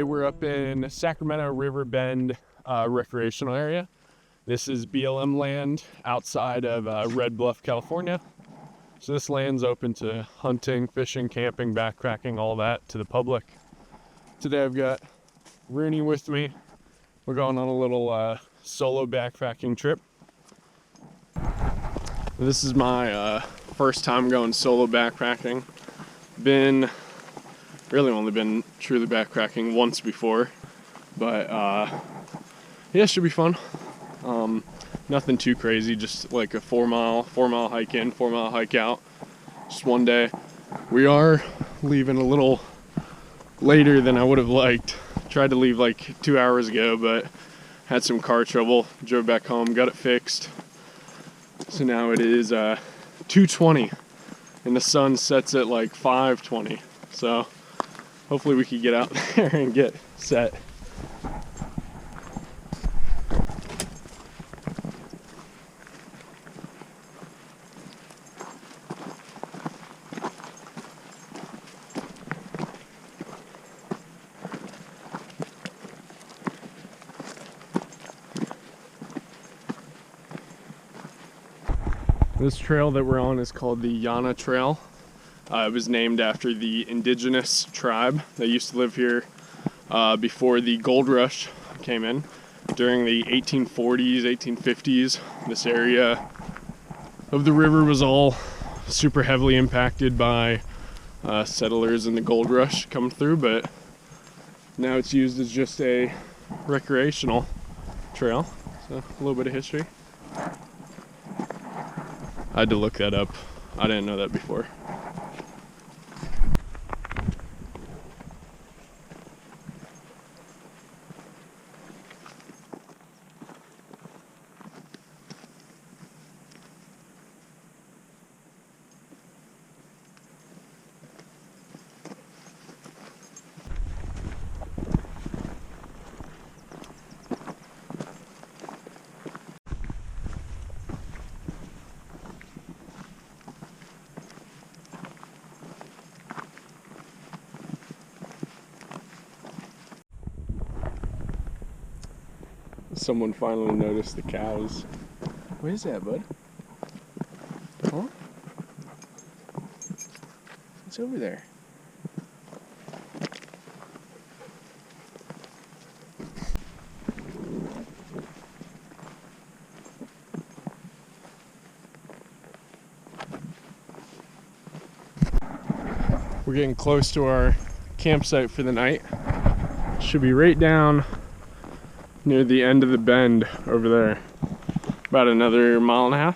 We're up in Sacramento River Bend recreational area. This is BLM land outside of Red Bluff, California. So this land's open to hunting, fishing, camping, backpacking, all that to the public. Today I've got Rooney with me. We're going on a little solo backpacking trip. This is my first time going solo backpacking. Really only been truly backpacking once before, but yeah, it should be fun. Nothing too crazy, just like a 4 mile hike in, 4 mile hike out, just one day. We are leaving a little later than I would have liked. Tried to leave like 2 hours ago, but had some car trouble, drove back home, got it fixed. So now it is 2:20 and the sun sets at like 5:20. So hopefully we can get out there and get set. This trail that we're on is called the Yana Trail. It was named after the indigenous tribe that used to live here before the gold rush came in. During the 1840s, 1850s, this area of the river was all super heavily impacted by settlers and the gold rush coming through, but now it's used as just a recreational trail. So a little bit of history. I had to look that up. I didn't know that before. Someone finally noticed the cows. What is that, bud? Huh? What's over there? We're getting close to our campsite for the night. Should be right down near the end of the bend over there. About another 1.5 miles.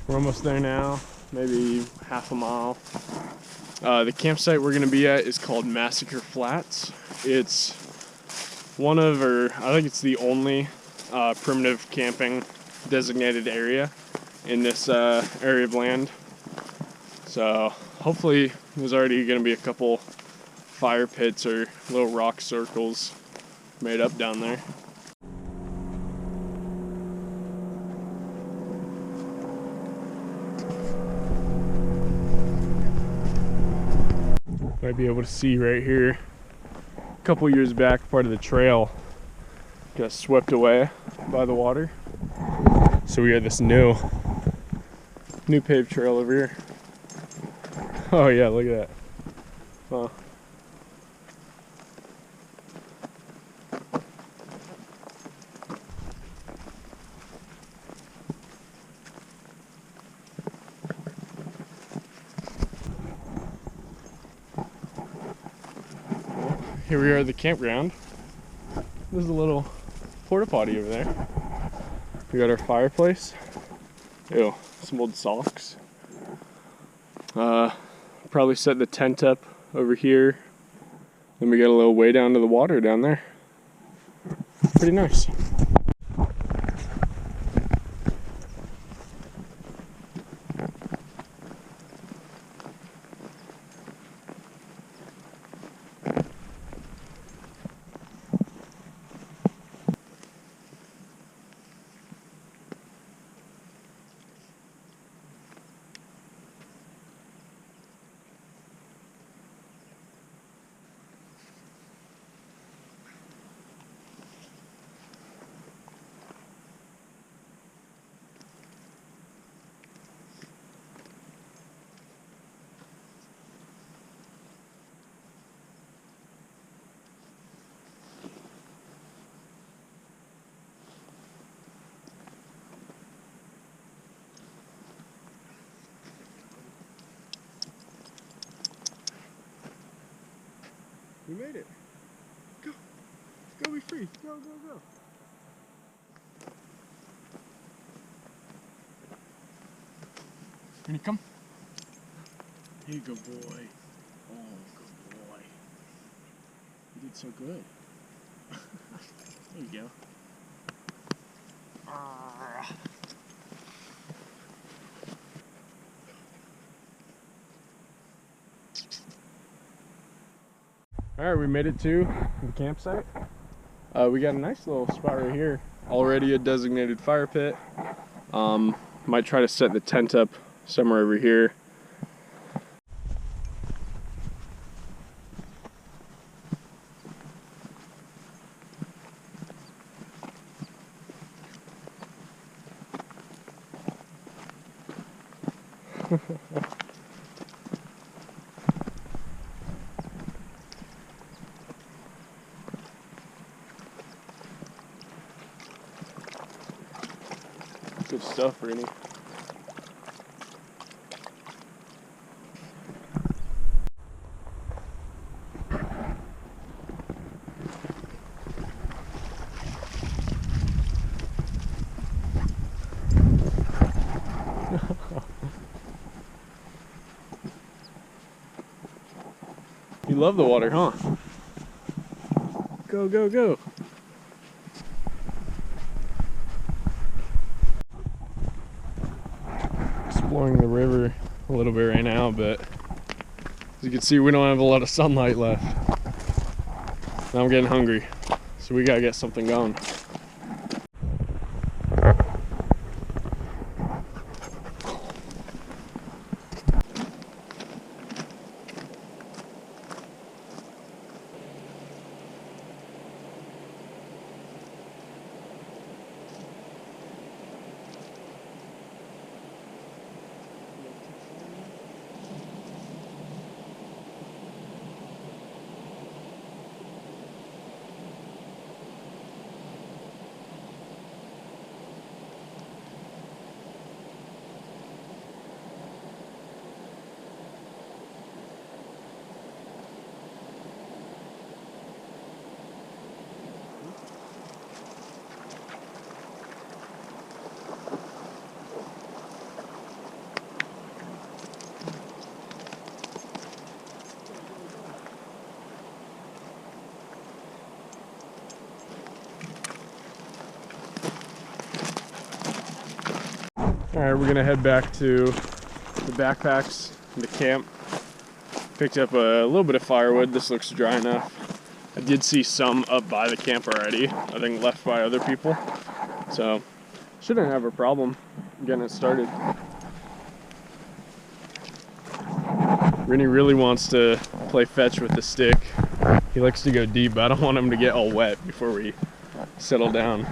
We're almost there now, maybe 1/2 mile. The campsite we're gonna be at is called Massacre Flats. It's one of, or I think it's the only primitive camping designated area in this area of land. So hopefully there's already gonna be a couple fire pits or little rock circles made up down there. Might be able to see right here. A couple years back, part of the trail got swept away by the water. So we got this new paved trail over here. Oh yeah, look at that. Huh. Here we are at the campground. There's a little porta potty over there. We got our fireplace. Ew, some old socks. Probably set the tent up over here. Then we got a little way down to the water down there. Pretty nice. We made it. Go. Go be free. Go, go, go. Rooney, come. There you go, boy. Oh, good boy. You did so good. There you go. Alright, we made it to the campsite. We got a nice little spot right here. Already a designated fire pit. Might try to set the tent up somewhere over here. Good stuff, Rooney. You love the water, huh? Go, go, go. Exploring the river a little bit right now, but as you can see, we don't have a lot of sunlight left. Now I'm getting hungry, so we gotta get something going. Alright, we're gonna head back to the backpacks, the camp. Picked up a little bit of firewood. This looks dry enough. I did see some up by the camp already, I think left by other people. So, shouldn't have a problem getting it started. Rooney really wants to play fetch with the stick. He likes to go deep, but I don't want him to get all wet before we settle down.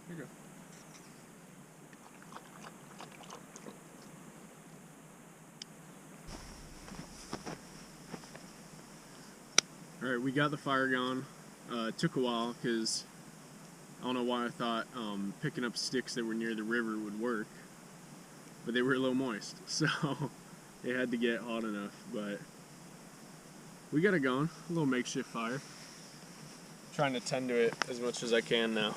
Here you go. Alright, we got the fire going. It took a while because I don't know why I thought picking up sticks that were near the river would work, but they were a little moist, so it had to get hot enough. But we got it going, a little makeshift fire. Trying to tend to it as much as I can now.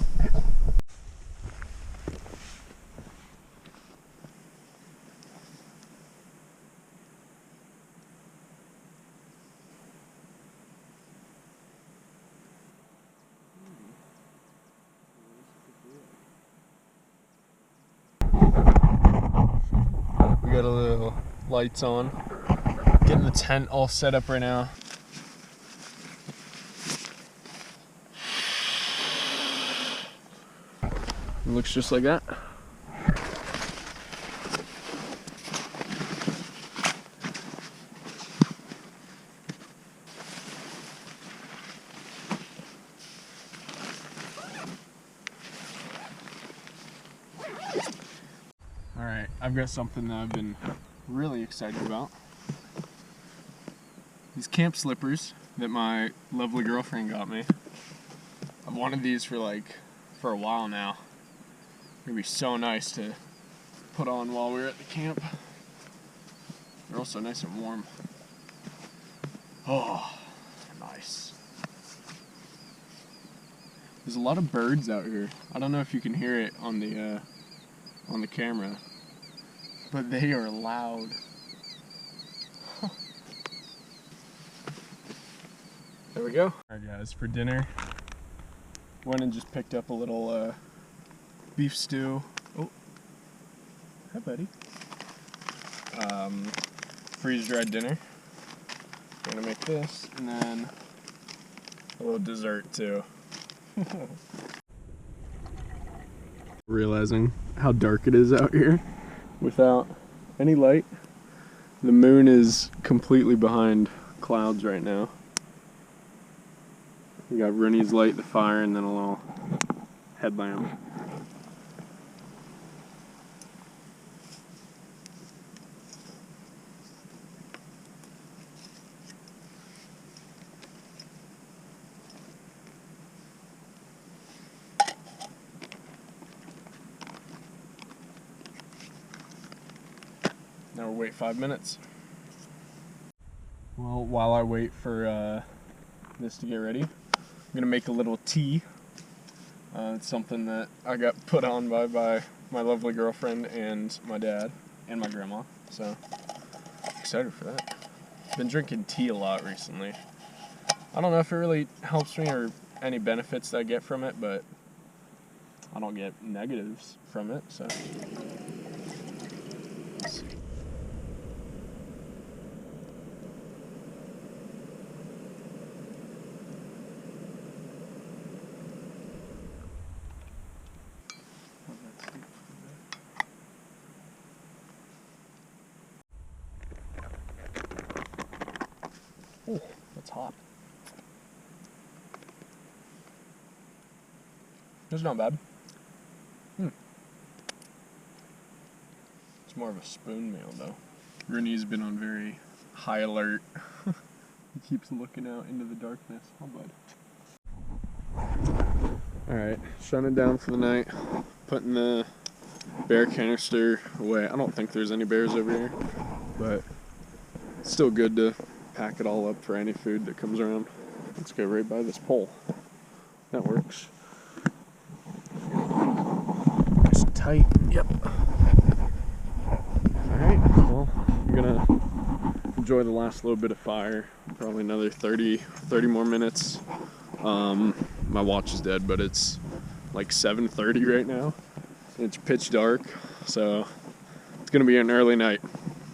We got a little lights on. Getting the tent all set up right now. It looks just like that. I've got something that I've been really excited about. These camp slippers that my lovely girlfriend got me. I've wanted these for a while now. It'd be so nice to put on while we're at the camp. They're also nice and warm. Oh, nice. There's a lot of birds out here. I don't know if you can hear it on the camera, but they are loud. There we go. Alright guys, for dinner, went and just picked up a little beef stew. Oh, hi buddy. Freeze-dried dinner. I'm gonna make this, and then a little dessert too. Realizing how dark it is out here without any light. The moon is completely behind clouds right now. We got Rooney's light, the fire, and then a little headlamp. Now we'll wait 5 minutes. Well, while I wait for this to get ready, I'm gonna make a little tea. It's something that I got put on by my lovely girlfriend and my dad and my grandma, so excited for that. Been drinking tea a lot recently. I don't know if it really helps me or any benefits that I get from it, but I don't get negatives from it, so. Let's see. Oh, that's hot. It's not bad. It's more of a spoon meal, though. Rooney's been on very high alert. He keeps looking out into the darkness. Oh, bud. Alright, shutting it down for the night. Putting the bear canister away. I don't think there's any bears over here, but it's still good to pack it all up for any food that comes around. Let's go right by this pole. That works. Nice and tight. Yep. Alright, well, I'm gonna enjoy the last little bit of fire. Probably another 30 more minutes. My watch is dead, but it's like 7:30 right now. It's pitch dark, so it's gonna be an early night.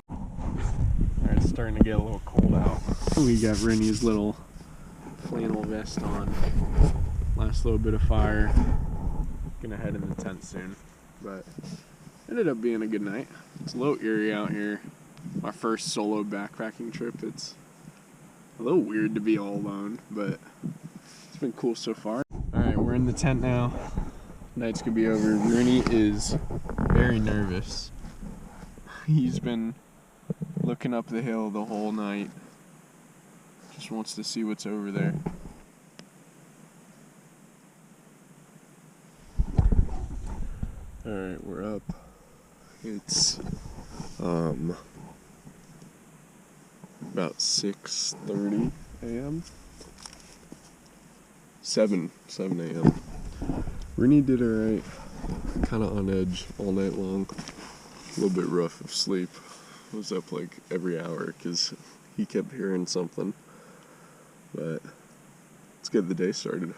Alright, it's starting to get a little cold out. We got Rooney's little flannel vest on. Last little bit of fire. Gonna head in the tent soon, but ended up being a good night. It's a little eerie out here. My first solo backpacking trip. It's a little weird to be all alone, but it's been cool so far. Alright, we're in the tent now. Night's gonna be over. Rooney is very nervous. He's been looking up the hill the whole night. Just wants to see what's over there. Alright, we're up. It's about 6:30 a.m. 7 a.m. Rooney did alright. Kind of on edge all night long. A little bit rough of sleep. Was up like every hour because he kept hearing something. But let's get the day started.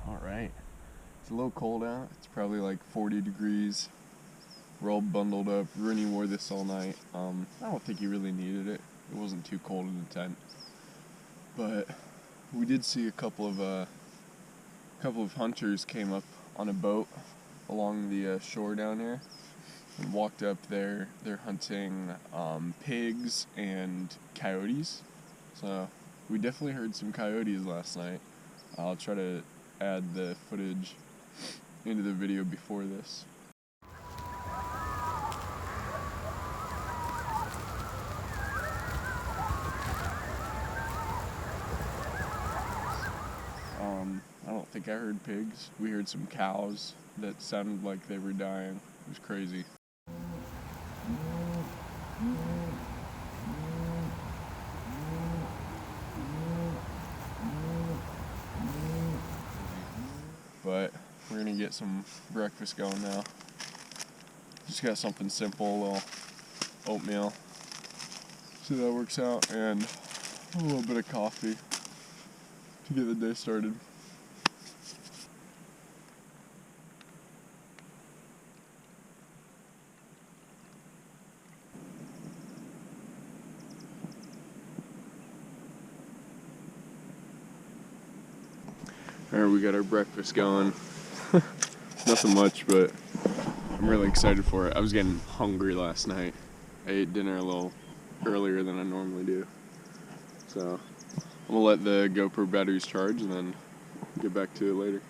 Alright. It's a little cold out. It's probably like 40 degrees. We're all bundled up. Rooney wore this all night. I don't think he really needed it. It wasn't too cold in the tent. But we did see a couple of hunters came up on a boat along the shore down here. and walked up there. They're hunting pigs and coyotes. So we definitely heard some coyotes last night. I'll try to add the footage into the video before this. I don't think I heard pigs. We heard some cows that sounded like they were dying. It was crazy. But we're gonna get some breakfast going now. Just got something simple, a little oatmeal. See how that works out, and a little bit of coffee to get the day started. Alright, we got our breakfast going. Nothing much, but I'm really excited for it. I was getting hungry last night. I ate dinner a little earlier than I normally do. So I'm gonna let the GoPro batteries charge and then get back to it later.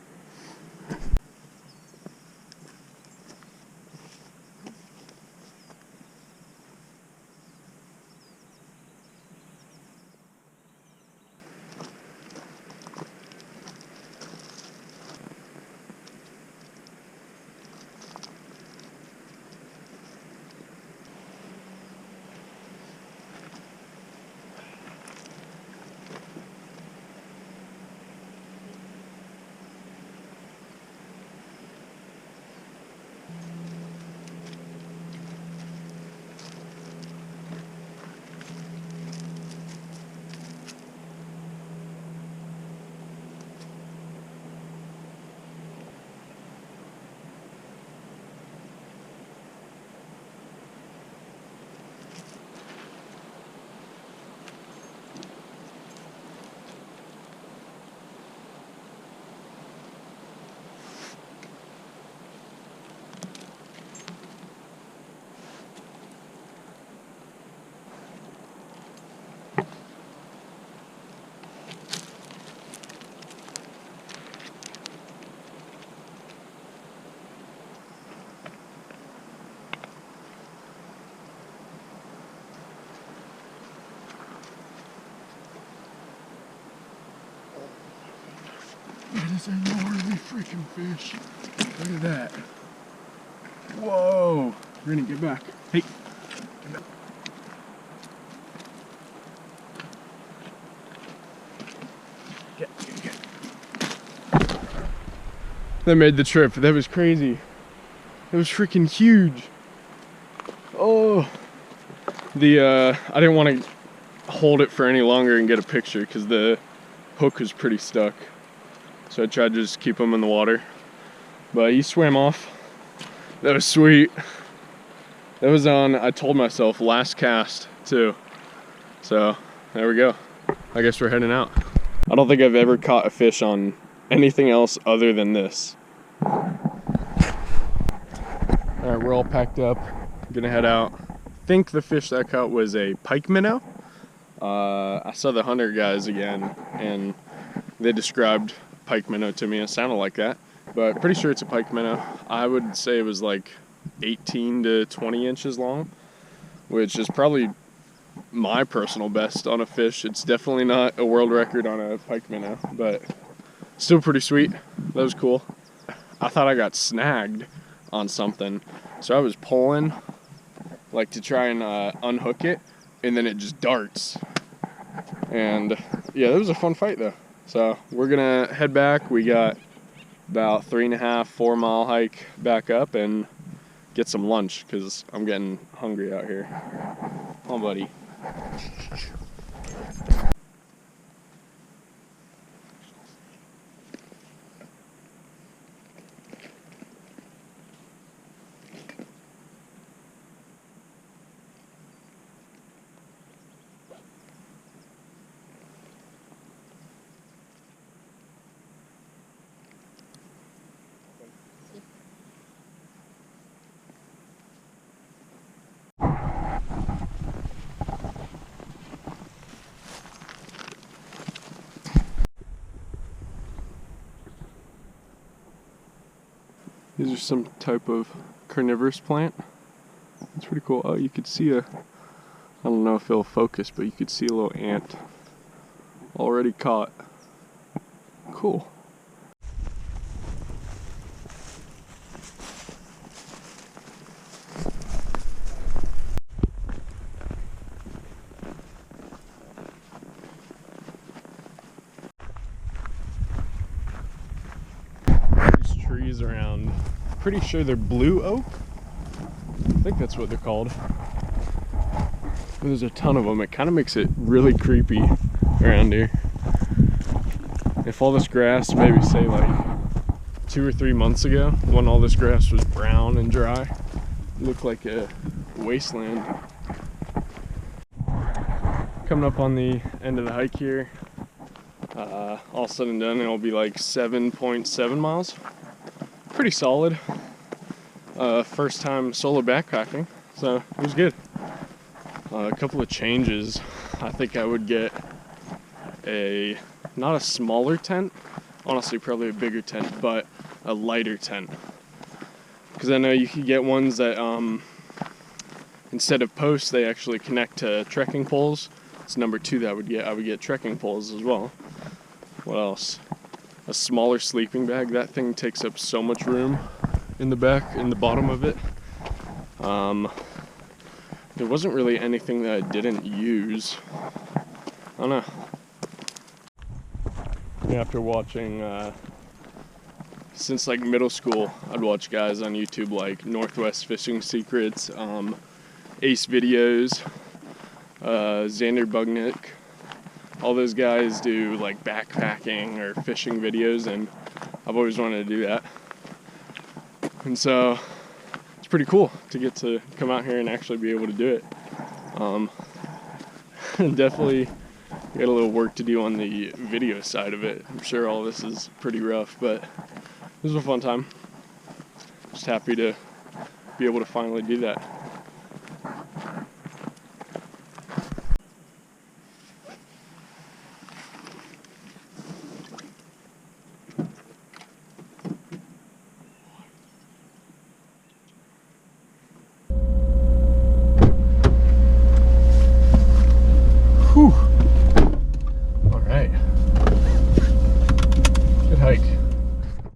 That is a gnarly freaking fish. Look at that. Whoa. Rooney, get back. Hey. Get back. Get. That made the trip. That was crazy. It was freaking huge. Oh. I didn't want to hold it for any longer and get a picture because the hook was pretty stuck. So I tried to just keep him in the water. But he swam off. That was sweet. That was on, I told myself, last cast too. So there we go. I guess we're heading out. I don't think I've ever caught a fish on anything else other than this. Alright, we're all packed up. I'm gonna head out. I think the fish that I caught was a pike minnow. I saw the hunter guys again and they described pike minnow to me. It sounded like that, but pretty sure it's a pike minnow. I would say it was like 18 to 20 inches long, which is probably my personal best on a fish. It's definitely not a world record on a pike minnow, but still pretty sweet. That was cool. I thought I got snagged on something, so I was pulling like to try and unhook it, and then it just darts. And yeah, that was a fun fight though. So we're gonna head back. We got about 3.5, 4 mile hike back up and get some lunch because I'm getting hungry out here. Come on, buddy. These are some type of carnivorous plant. It's pretty cool. Oh, you could see I don't know if it'll focus, but you could see a little ant already caught. Cool. These trees around, pretty sure they're blue oak. I think that's what they're called. There's a ton of them. It kind of makes it really creepy around here. If all this grass, maybe say like 2 or 3 months ago, when all this grass was brown and dry, it looked like a wasteland. Coming up on the end of the hike here, all said and done, it'll be like 7.7 miles. Pretty solid. First time solo backpacking, so it was good. A couple of changes. I think I would get not a smaller tent, honestly probably a bigger tent, but a lighter tent. Because I know you could get ones that instead of posts they actually connect to trekking poles. It's number 2 that I would get trekking poles as well. What else? A smaller sleeping bag. That thing takes up so much room in the back, in the bottom of it. There wasn't really anything that I didn't use. I don't know. After watching, since like middle school, I'd watch guys on YouTube like Northwest Fishing Secrets, Ace Videos, Xander Bugnick. All those guys do like backpacking or fishing videos, and I've always wanted to do that. And so it's pretty cool to get to come out here and actually be able to do it. Definitely got a little work to do on the video side of it. I'm sure all this is pretty rough, but this was a fun time. Just happy to be able to finally do that.